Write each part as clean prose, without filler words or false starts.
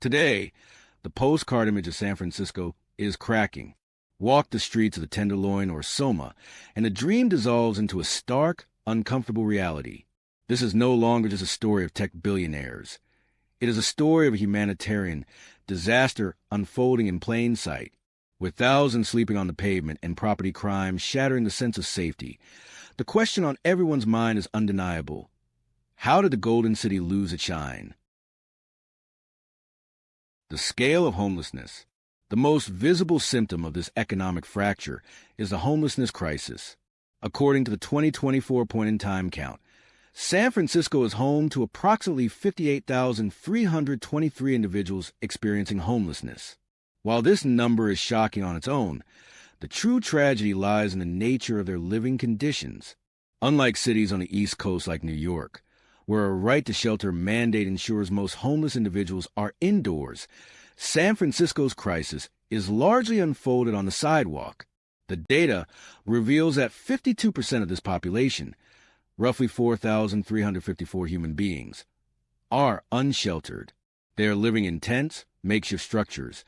Today, the postcard image of San Francisco is cracking. Walk the streets of the Tenderloin or Soma, and the dream dissolves into a stark, uncomfortable reality. This is no longer just a story of tech billionaires. It is a story of a humanitarian disaster unfolding in plain sight, with thousands sleeping on the pavement and property crime shattering the sense of safety. The question on everyone's mind is undeniable. How did the Golden City lose its shine? The scale of homelessness. The most visible symptom of this economic fracture is the homelessness crisis. According to the 2024 point-in-time count, San Francisco is home to approximately 58,323 individuals experiencing homelessness. While this number is shocking on its own, the true tragedy lies in the nature of their living conditions. Unlike cities on the East Coast like New York, where a right to shelter mandate ensures most homeless individuals are indoors, San Francisco's crisis is largely unfolded on the sidewalk. The data reveals that 52% of this population, roughly 4,354 human beings, are unsheltered. They are living in tents, makeshift structures,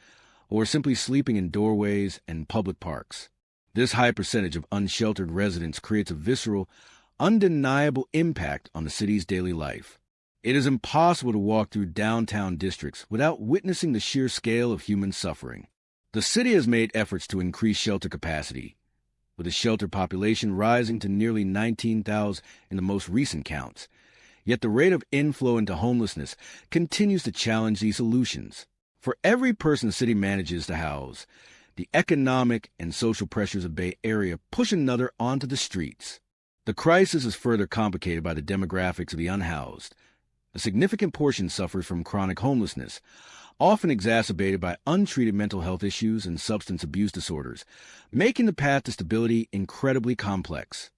or simply sleeping in doorways and public parks. This high percentage of unsheltered residents creates a visceral, undeniable impact on the city's daily life. It is impossible to walk through downtown districts without witnessing the sheer scale of human suffering. The city has made efforts to increase shelter capacity, with the shelter population rising to nearly 19,000 in the most recent counts. Yet the rate of inflow into homelessness continues to challenge these solutions. For every person the city manages to house, the economic and social pressures of Bay Area push another onto the streets. The crisis is further complicated by the demographics of the unhoused. A significant portion suffers from chronic homelessness, often exacerbated by untreated mental health issues and substance abuse disorders, making the path to stability incredibly complex.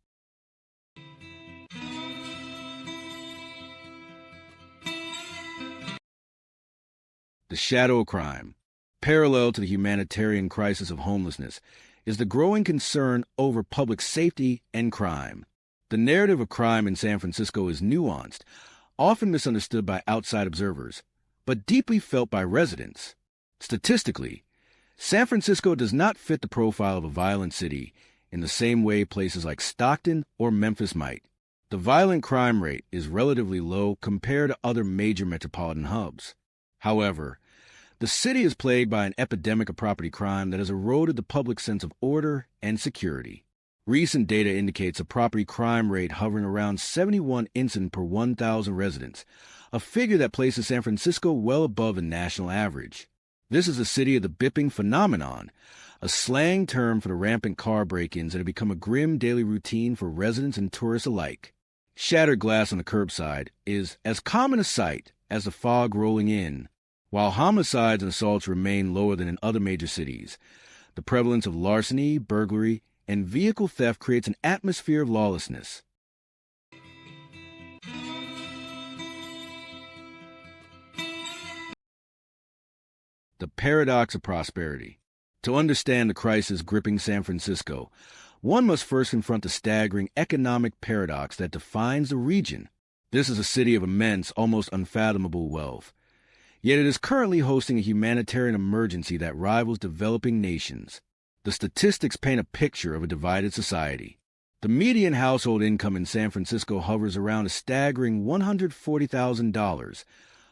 The shadow of crime. Parallel to the humanitarian crisis of homelessness is the growing concern over public safety and crime. The narrative of crime in San Francisco is nuanced, often misunderstood by outside observers, but deeply felt by residents. Statistically, San Francisco does not fit the profile of a violent city in the same way places like Stockton or Memphis might. The violent crime rate is relatively low compared to other major metropolitan hubs. However, the city is plagued by an epidemic of property crime that has eroded the public sense of order and security. Recent data indicates a property crime rate hovering around 71 incidents per 1,000 residents, a figure that places San Francisco well above the national average. This is the city of the Bipping phenomenon, a slang term for the rampant car break-ins that have become a grim daily routine for residents and tourists alike. Shattered glass on the curbside is as common a sight as the fog rolling in. While homicides and assaults remain lower than in other major cities, the prevalence of larceny, burglary, and vehicle theft creates an atmosphere of lawlessness. The paradox of prosperity. To understand the crisis gripping San Francisco, one must first confront the staggering economic paradox that defines the region. This is a city of immense, almost unfathomable wealth. Yet it is currently hosting a humanitarian emergency that rivals developing nations. The statistics paint a picture of a divided society. The median household income in San Francisco hovers around a staggering $140,000,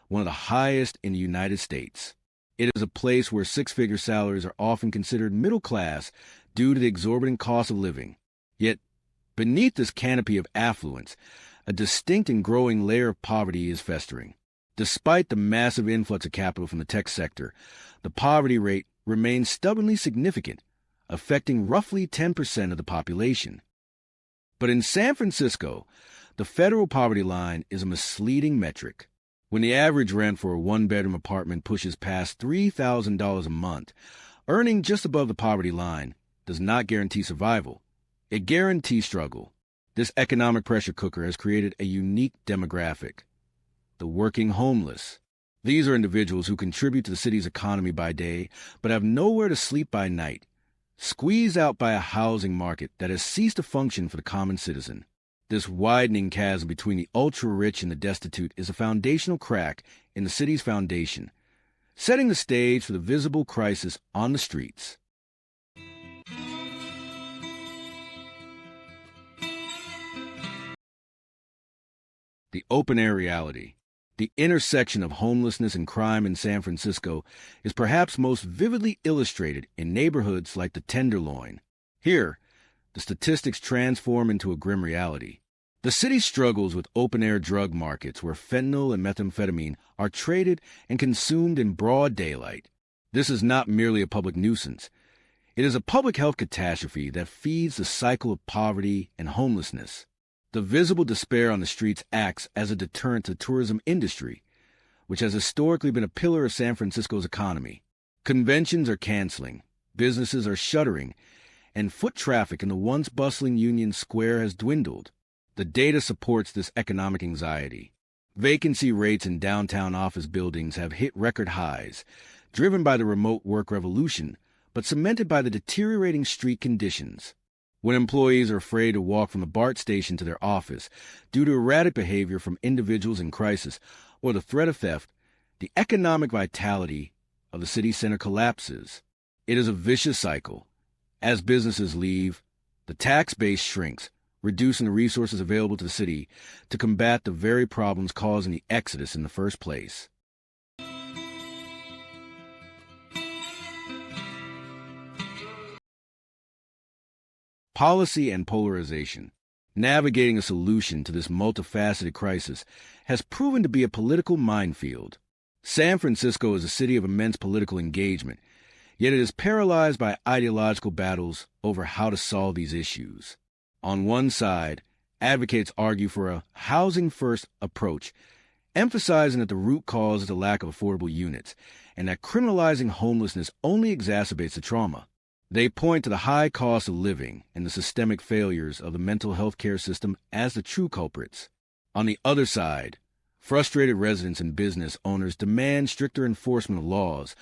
one of the highest in the United States. It is a place where six-figure salaries are often considered middle class due to the exorbitant cost of living. Yet, beneath this canopy of affluence, a distinct and growing layer of poverty is festering. Despite the massive influx of capital from the tech sector, the poverty rate remains stubbornly significant, affecting roughly 10% of the population. But in San Francisco, the federal poverty line is a misleading metric. When the average rent for a one-bedroom apartment pushes past $3,000 a month, earning just above the poverty line does not guarantee survival. It guarantees struggle. This economic pressure cooker has created a unique demographic: the working homeless. These are individuals who contribute to the city's economy by day, but have nowhere to sleep by night, squeezed out by a housing market that has ceased to function for the common citizen. This widening chasm between the ultra-rich and the destitute is a foundational crack in the city's foundation. setting the stage for the visible crisis on the streets. The open-air reality. The intersection of homelessness and crime in San Francisco is perhaps most vividly illustrated in neighborhoods like the Tenderloin. Here, the statistics transform into a grim reality. The city struggles with open-air drug markets where fentanyl and methamphetamine are traded and consumed in broad daylight. This is not merely a public nuisance. It is a public health catastrophe that feeds the cycle of poverty and homelessness. The visible despair on the streets acts as a deterrent to the tourism industry, which has historically been a pillar of San Francisco's economy. Conventions are canceling, businesses are shuttering, and foot traffic in the once bustling Union Square has dwindled. The data supports this economic anxiety. Vacancy rates in downtown office buildings have hit record highs, driven by the remote work revolution, but cemented by the deteriorating street conditions. When employees are afraid to walk from the BART station to their office due to erratic behavior from individuals in crisis or the threat of theft, the economic vitality of the city center collapses. It is a vicious cycle. As businesses leave, the tax base shrinks, reducing the resources available to the city to combat the very problems causing the exodus in the first place. Policy and polarization. Navigating a solution to this multifaceted crisis has proven to be a political minefield. San Francisco is a city of immense political engagement, yet it is paralyzed by ideological battles over how to solve these issues. On one side, advocates argue for a housing-first approach, emphasizing that the root cause is the lack of affordable units, and that criminalizing homelessness only exacerbates the trauma. They point to the high cost of living and the systemic failures of the mental health care system as the true culprits. On the other side, frustrated residents and business owners demand stricter enforcement of laws,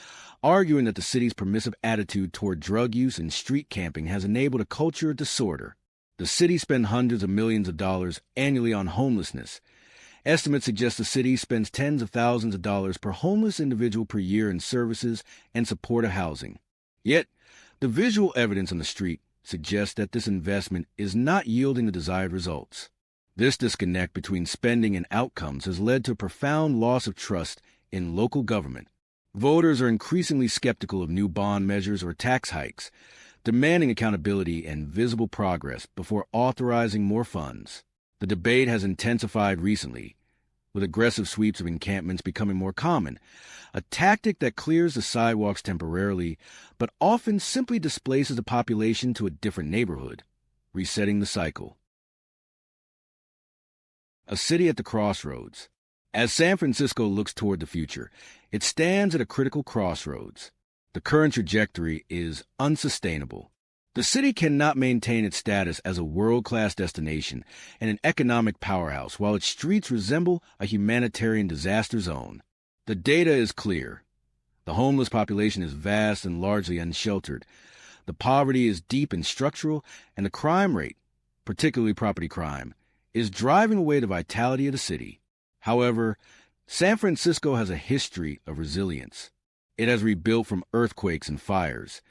arguing that the city's permissive attitude toward drug use and street camping has enabled a culture of disorder. The city spends hundreds of millions of dollars annually on homelessness. Estimates suggest the city spends tens of thousands of dollars per homeless individual per year in services and supportive housing. Yet, the visual evidence on the street suggests that this investment is not yielding the desired results. This disconnect between spending and outcomes has led to a profound loss of trust in local government. Voters are increasingly skeptical of new bond measures or tax hikes, demanding accountability and visible progress before authorizing more funds. The debate has intensified recently, with aggressive sweeps of encampments becoming more common, a tactic that clears the sidewalks temporarily, but often simply displaces the population to a different neighborhood, resetting the cycle. A city at the crossroads. As San Francisco looks toward the future, it stands at a critical crossroads. The current trajectory is unsustainable. The city cannot maintain its status as a world-class destination and an economic powerhouse while its streets resemble a humanitarian disaster zone. The data is clear. The homeless population is vast and largely unsheltered. The poverty is deep and structural, and the crime rate, particularly property crime, is driving away the vitality of the city. However, San Francisco has a history of resilience. It has rebuilt from earthquakes and fires.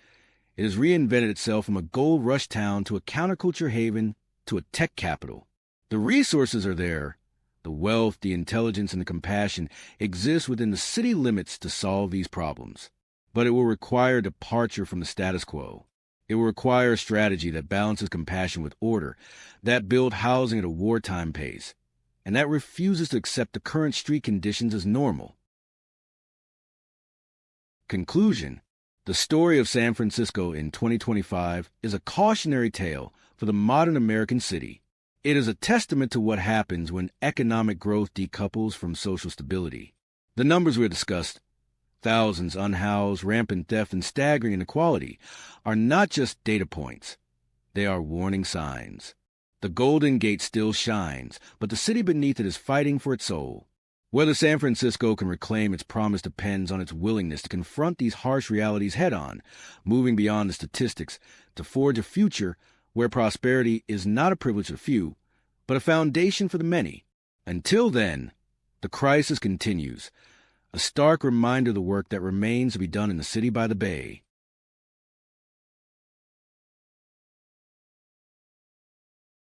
It has reinvented itself from a gold rush town to a counterculture haven to a tech capital. The resources are there. The wealth, the intelligence, and the compassion exist within the city limits to solve these problems. But it will require a departure from the status quo. It will require a strategy that balances compassion with order, that builds housing at a wartime pace, and that refuses to accept the current street conditions as normal. Conclusion. The story of San Francisco in 2025 is a cautionary tale for the modern American city. It is a testament to what happens when economic growth decouples from social stability. The numbers we have discussed, thousands unhoused, rampant theft, and staggering inequality, are not just data points. They are warning signs. The Golden Gate still shines, but the city beneath it is fighting for its soul. Whether San Francisco can reclaim its promise depends on its willingness to confront these harsh realities head-on, moving beyond the statistics to forge a future where prosperity is not a privilege of few, but a foundation for the many. Until then, the crisis continues, a stark reminder of the work that remains to be done in the city by the bay.